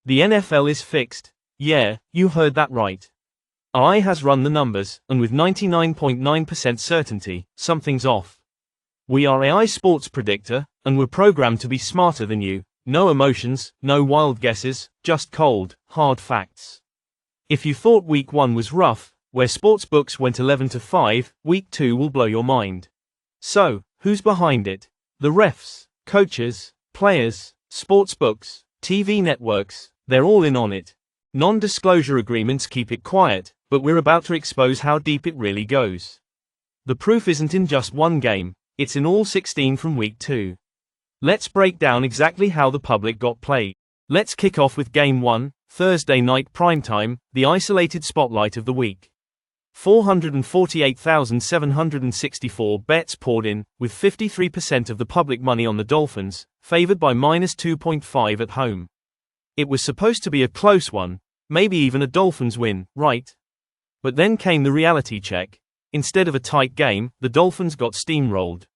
The NFL is fixed. Yeah, you heard that right. AI has run the numbers, and with 99.9% certainty, something's off. We are AI Sports Predictor, and we're programmed to be smarter than you. No emotions, no wild guesses, just cold, hard facts. If you thought Week 1 was rough, where Sportsbooks went 11-5, Week 2 will blow your mind. So, who's behind it? The refs, coaches, players, sportsbooks, TV networks, they're all in on it. Non-disclosure agreements keep it quiet, but we're about to expose how deep it really goes. The proof isn't in just one game, it's in all 16 from Week 2. Let's break down exactly how the public got played. Let's kick off with Game 1, Thursday night primetime, the isolated spotlight of the week. 448,764 bets poured in, with 53% of the public money on the Dolphins, favored by -2.5 at home. It was supposed to be a close one, maybe even a Dolphins win, right? But then came the reality check. Instead of a tight game, the Dolphins got steamrolled.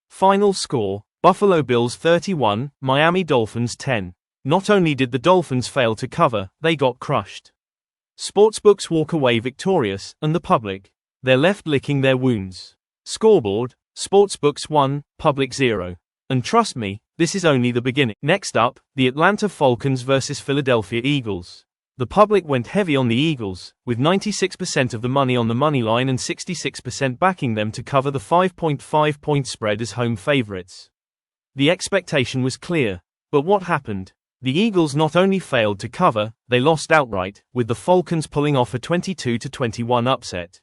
Final score, Buffalo Bills 31, Miami Dolphins 10. Not only did the Dolphins fail to cover, they got crushed. Sportsbooks walk away victorious, and the public, they're left licking their wounds. Scoreboard, Sportsbooks 1, public 0. And trust me, this is only the beginning. Next up, the Atlanta Falcons vs Philadelphia Eagles. The public went heavy on the Eagles, with 96% of the money on the money line and 66% backing them to cover the 5.5-point spread as home favorites. The expectation was clear, but what happened? The Eagles not only failed to cover, they lost outright, with the Falcons pulling off a 22-21 upset.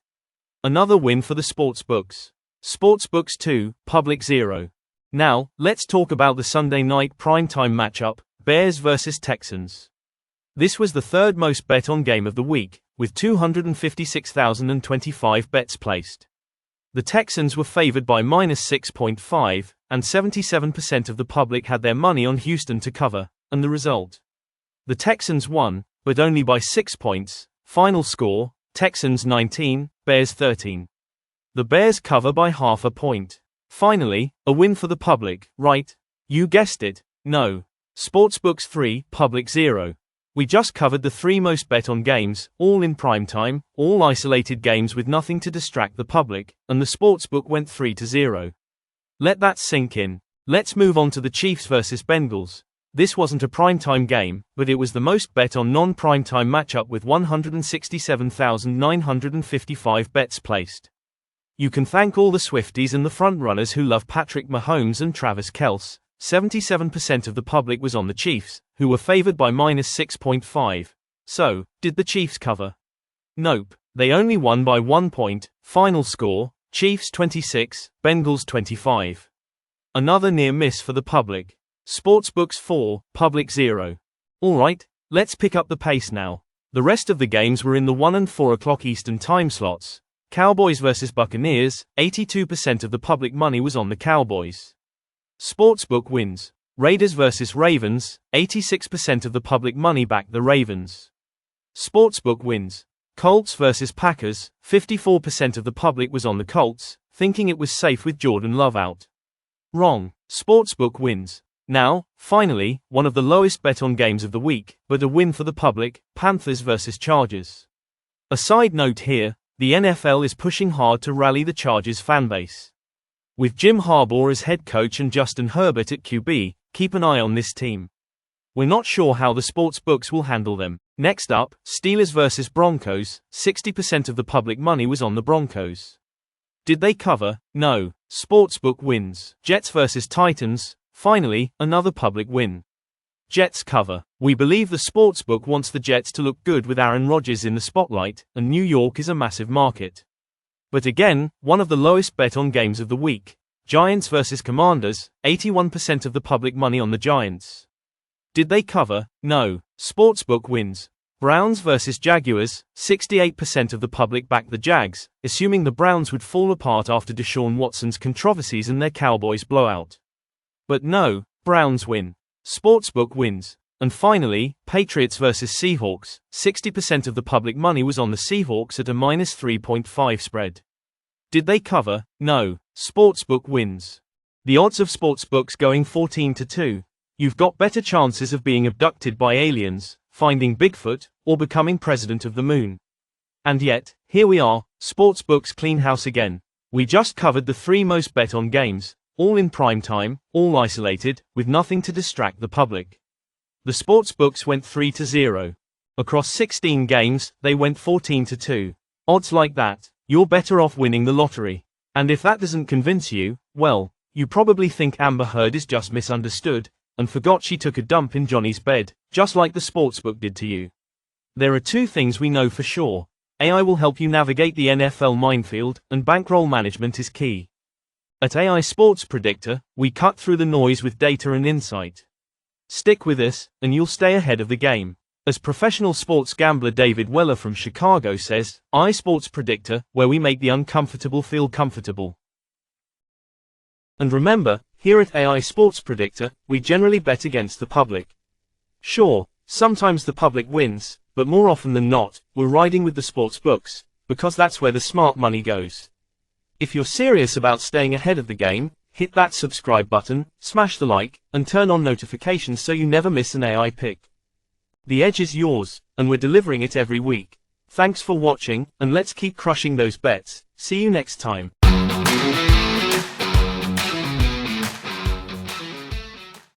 Another win for the sportsbooks. Sportsbooks 2, public 0. Now, let's talk about the Sunday night primetime matchup, Bears vs Texans. This was the third most bet on game of the week, with 256,025 bets placed. The Texans were favored by -6.5, and 77% of the public had their money on Houston to cover, and the result? The Texans won, but only by 6 points. Final score, Texans 19, Bears 13. The Bears cover by half a point. Finally, a win for the public, right? You guessed it. No. Sportsbooks 3, public 0. We just covered the 3 most bet on games, all in prime time, all isolated games with nothing to distract the public, and the sportsbook went 3-0. Let that sink in. Let's move on to the Chiefs vs Bengals. This wasn't a primetime game, but it was the most bet on non-primetime matchup with 167,955 bets placed. You can thank all the Swifties and the frontrunners who love Patrick Mahomes and Travis Kelce. 77% of the public was on the Chiefs, who were favored by -6.5. So, did the Chiefs cover? Nope, they only won by 1 point. Final score, Chiefs 26, Bengals 25. Another near miss for the public. Sportsbooks 4, public 0. Alright, let's pick up the pace now. The rest of the games were in the 1 and 4 o'clock Eastern time slots. Cowboys vs Buccaneers, 82% of the public money was on the Cowboys. Sportsbook wins. Raiders vs Ravens, 86% of the public money backed the Ravens. Sportsbook wins. Colts vs Packers, 54% of the public was on the Colts, thinking it was safe with Jordan Love out. Wrong. Sportsbook wins. Now, finally, one of the lowest bet on games of the week, but a win for the public, Panthers vs Chargers. A side note here, the NFL is pushing hard to rally the Chargers fanbase. With Jim Harbaugh as head coach and Justin Herbert at QB, keep an eye on this team. We're not sure how the sportsbooks will handle them. Next up, Steelers vs Broncos, 60% of the public money was on the Broncos. Did they cover? No. Sportsbook wins. Jets vs Titans, finally, another public win. Jets cover. We believe the sportsbook wants the Jets to look good with Aaron Rodgers in the spotlight, and New York is a massive market. But again, one of the lowest bet on games of the week. Giants vs Commanders, 81% of the public money on the Giants. Did they cover? No. Sportsbook wins. Browns vs Jaguars, 68% of the public backed the Jags, assuming the Browns would fall apart after Deshaun Watson's controversies and their Cowboys blowout. But no, Browns win. Sportsbook wins. And finally, Patriots vs Seahawks, 60% of the public money was on the Seahawks at a -3.5 spread. Did they cover? No. Sportsbook wins. The odds of sportsbooks going 14-2. You've got better chances of being abducted by aliens, finding Bigfoot, or becoming president of the moon. And yet, here we are, Sportsbook's clean house again. We just covered the 3 most bet on games, all in prime time, all isolated, with nothing to distract the public. The Sportsbooks went 3-0. Across 16 games, they went 14-2. Odds like that, you're better off winning the lottery. And if that doesn't convince you, well, you probably think Amber Heard is just misunderstood, and forgot she took a dump in Johnny's bed, just like the Sportsbook did to you. There are 2 things we know for sure. AI will help you navigate the NFL minefield, and bankroll management is key. At AI Sports Predictor, we cut through the noise with data and insight. Stick with us, and you'll stay ahead of the game. As professional sports gambler David Weller from Chicago says, AI Sports Predictor, where we make the uncomfortable feel comfortable. And remember, here at AI Sports Predictor, we generally bet against the public. Sure, sometimes the public wins, but more often than not, we're riding with the sports books, because that's where the smart money goes. If you're serious about staying ahead of the game, hit that subscribe button, smash the like, and turn on notifications so you never miss an AI pick. The edge is yours, and we're delivering it every week. Thanks for watching, and let's keep crushing those bets. See you next time.